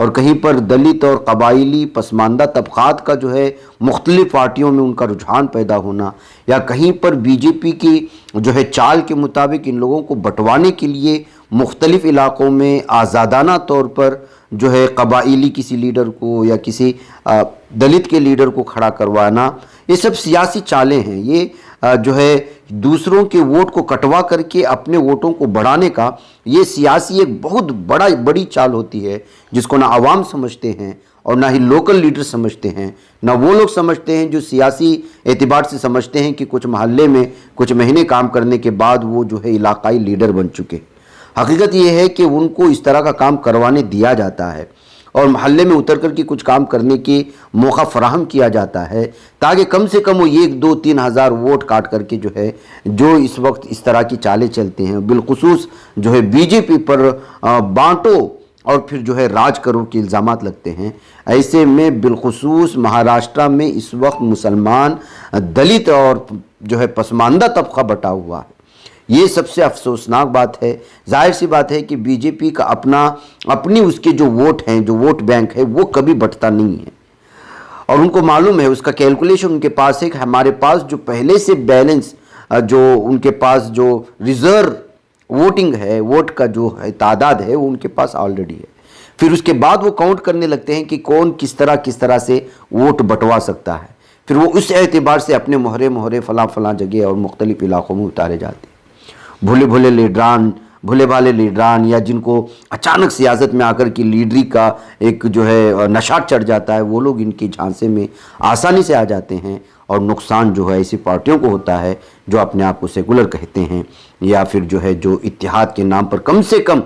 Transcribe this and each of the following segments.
اور کہیں پر دلت اور قبائلی پسماندہ طبقات کا جو ہے مختلف پارٹیوں میں ان کا رجحان پیدا ہونا، یا کہیں پر بی جے پی کی جو ہے چال کے مطابق ان لوگوں کو بٹوانے کے لیے مختلف علاقوں میں آزادانہ طور پر جو ہے قبائلی کسی لیڈر کو یا کسی دلت کے لیڈر کو کھڑا کروانا، یہ سب سیاسی چالیں ہیں۔ یہ جو ہے دوسروں کے ووٹ کو کٹوا کر کے اپنے ووٹوں کو بڑھانے کا یہ سیاسی ایک بہت بڑی چال ہوتی ہے، جس کو نہ عوام سمجھتے ہیں اور نہ ہی لوکل لیڈر سمجھتے ہیں، نہ وہ لوگ سمجھتے ہیں جو سیاسی اعتبار سے سمجھتے ہیں کہ کچھ محلے میں کچھ مہینے کام کرنے کے بعد وہ جو ہے علاقائی لیڈر بن چکے۔ حقیقت یہ ہے کہ ان کو اس طرح کا کام کروانے دیا جاتا ہے اور محلے میں اتر کر کے کچھ کام کرنے کی موقع فراہم کیا جاتا ہے، تاکہ کم سے کم وہ 1-2-3 ہزار ووٹ کاٹ کر کے جو ہے جو اس وقت اس طرح کی چالیں چلتے ہیں، بالخصوص جو ہے بی جے پی پر بانٹو اور پھر جو ہے راج کرو کے الزامات لگتے ہیں۔ ایسے میں بالخصوص مہاراشٹرا میں اس وقت مسلمان، دلت اور جو ہے پسماندہ طبقہ بٹا ہوا ہے۔ یہ سب سے افسوسناک بات ہے۔ ظاہر سی بات ہے کہ بی جے پی کا اپنی اس کے جو ووٹ ہیں، جو ووٹ بینک ہے، وہ کبھی بٹتا نہیں ہے، اور ان کو معلوم ہے، اس کا کیلکولیشن ان کے پاس ہے کہ ہمارے پاس جو پہلے سے بیلنس، جو ان کے پاس جو ریزرو ووٹنگ ہے، ووٹ کا جو ہے تعداد ہے، وہ ان کے پاس آلریڈی ہے۔ پھر اس کے بعد وہ کاؤنٹ کرنے لگتے ہیں کہ کون کس طرح سے ووٹ بٹوا سکتا ہے، پھر وہ اس اعتبار سے اپنے مہرے فلاں جگہ اور مختلف علاقوں میں اتارے جاتے ہیں۔ بھولے بھالے لیڈران یا جن کو اچانک سیاست میں آ کر کی لیڈری کا ایک جو ہے نشاط چڑھ جاتا ہے، وہ لوگ ان کی جھانسے میں آسانی سے آ جاتے ہیں، اور نقصان جو ہے ایسی پارٹیوں کو ہوتا ہے جو اپنے آپ کو سیکولر کہتے ہیں، یا پھر جو ہے جو اتحاد کے نام پر کم سے کم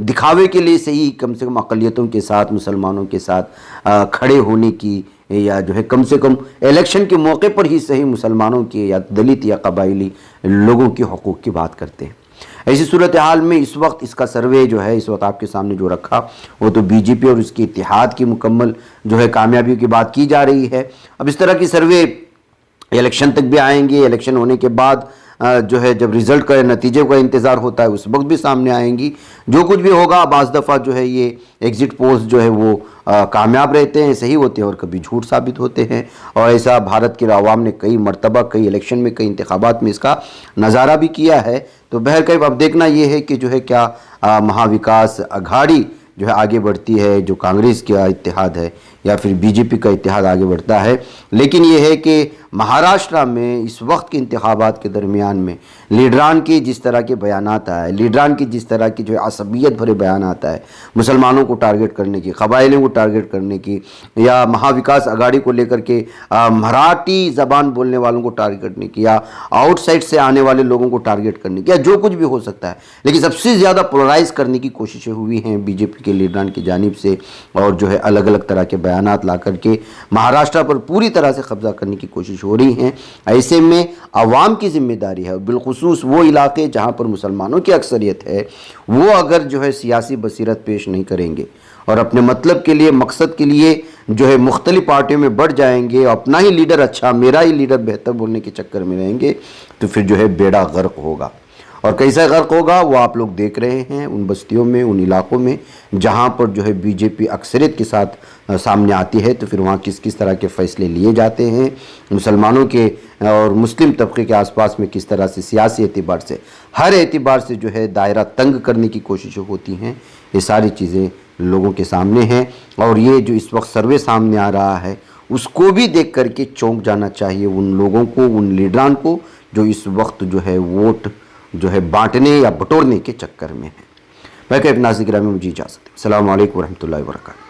دکھاوے کے لیے صحیح کم سے کم اقلیتوں کے ساتھ، مسلمانوں کے ساتھ کھڑے ہونے کی، یا جو ہے کم سے کم الیکشن کے موقع پر ہی صحیح مسلمانوں کے یا دلت یا قبائلی لوگوں کے حقوق کی بات کرتے ہیں۔ ایسی صورتحال میں اس وقت اس کا سروے جو ہے اس وقت آپ کے سامنے جو رکھا، وہ تو بی جے پی اور اس کے اتحاد کی مکمل جو ہے کامیابی کی بات کی جا رہی ہے۔ اب اس طرح کی سروے الیکشن تک بھی آئیں گے، الیکشن ہونے کے بعد جو ہے جب رزلٹ کا نتیجے کا انتظار ہوتا ہے اس وقت بھی سامنے آئیں گی۔ جو کچھ بھی ہوگا، بعض دفعہ جو ہے یہ ایگزٹ پولز جو ہے وہ کامیاب رہتے ہیں، صحیح ہوتے ہیں، اور کبھی جھوٹ ثابت ہوتے ہیں، اور ایسا بھارت کے عوام نے کئی مرتبہ کئی الیکشن میں، کئی انتخابات میں اس کا نظارہ بھی کیا ہے۔ تو بہرکیف اب دیکھنا یہ ہے کہ جو ہے کیا مہا وکاس اگھاڑی جو ہے آگے بڑھتی ہے، جو کانگریس کا اتحاد ہے، یا پھر بی جے پی کا اتحاد آگے بڑھتا ہے۔ لیکن یہ ہے کہ مہاراشٹرا میں اس وقت کے انتخابات کے درمیان میں لیڈران کی جس طرح کے بیانات آئے، لیڈران کی جس طرح کی جو ہے عصبیت بھرے بیانات آئے، مسلمانوں کو ٹارگٹ کرنے کی، قبائلیوں کو ٹارگٹ کرنے کی، یا مہا وکاس اگھاڑی کو لے کر کے مراٹھی زبان بولنے والوں کو ٹارگٹ کرنے کی، یا آؤٹ سائڈ سے آنے والے لوگوں کو ٹارگٹ کرنے کی، یا جو کچھ بھی ہو سکتا ہے، لیکن سب سے زیادہ پولرائز کرنے کی کوششیں ہوئی ہیں بی جے پی کے لیڈران کی جانب سے، اور جو ہے الگ الگ طرح کے بیانات لا کر کے مہاراشٹرا پر پوری طرح سے قبضہ کرنے کی کوشش ہو رہی ہیں۔ ایسے میں عوام کی ذمہ داری ہے، بالخصوص وہ علاقے جہاں پر مسلمانوں کی اکثریت ہے، وہ اگر جو ہے سیاسی بصیرت پیش نہیں کریں گے اور اپنے مطلب کے لیے، مقصد کے لیے جو ہے مختلف پارٹیوں میں بڑھ جائیں گے، اپنا ہی لیڈر اچھا، میرا ہی لیڈر بہتر بولنے کے چکر میں رہیں گے، تو پھر جو ہے بیڑا غرق ہوگا۔ اور کیسا غرق ہوگا وہ آپ لوگ دیکھ رہے ہیں ان بستیوں میں، ان علاقوں میں جہاں پر جو ہے بی جے پی اکثریت کے ساتھ سامنے آتی ہے، تو پھر وہاں کس طرح کے فیصلے لیے جاتے ہیں، مسلمانوں کے اور مسلم طبقے کے آس پاس میں کس طرح سے سیاسی اعتبار سے، ہر اعتبار سے جو ہے دائرہ تنگ کرنے کی کوششیں ہوتی ہیں، یہ ساری چیزیں لوگوں کے سامنے ہیں۔ اور یہ جو اس وقت سروے سامنے آ رہا ہے، اس کو بھی دیکھ کر کے چونک جانا چاہیے ان لوگوں کو، ان لیڈران کو جو اس وقت جو ہے ووٹ جو ہے بانٹنے یا بٹورنے کے چکر میں ہیں۔ میں کہ ناظرین گرامی، مجھے اجازت ہے۔ السلام علیکم ورحمۃ اللہ وبرکاتہ۔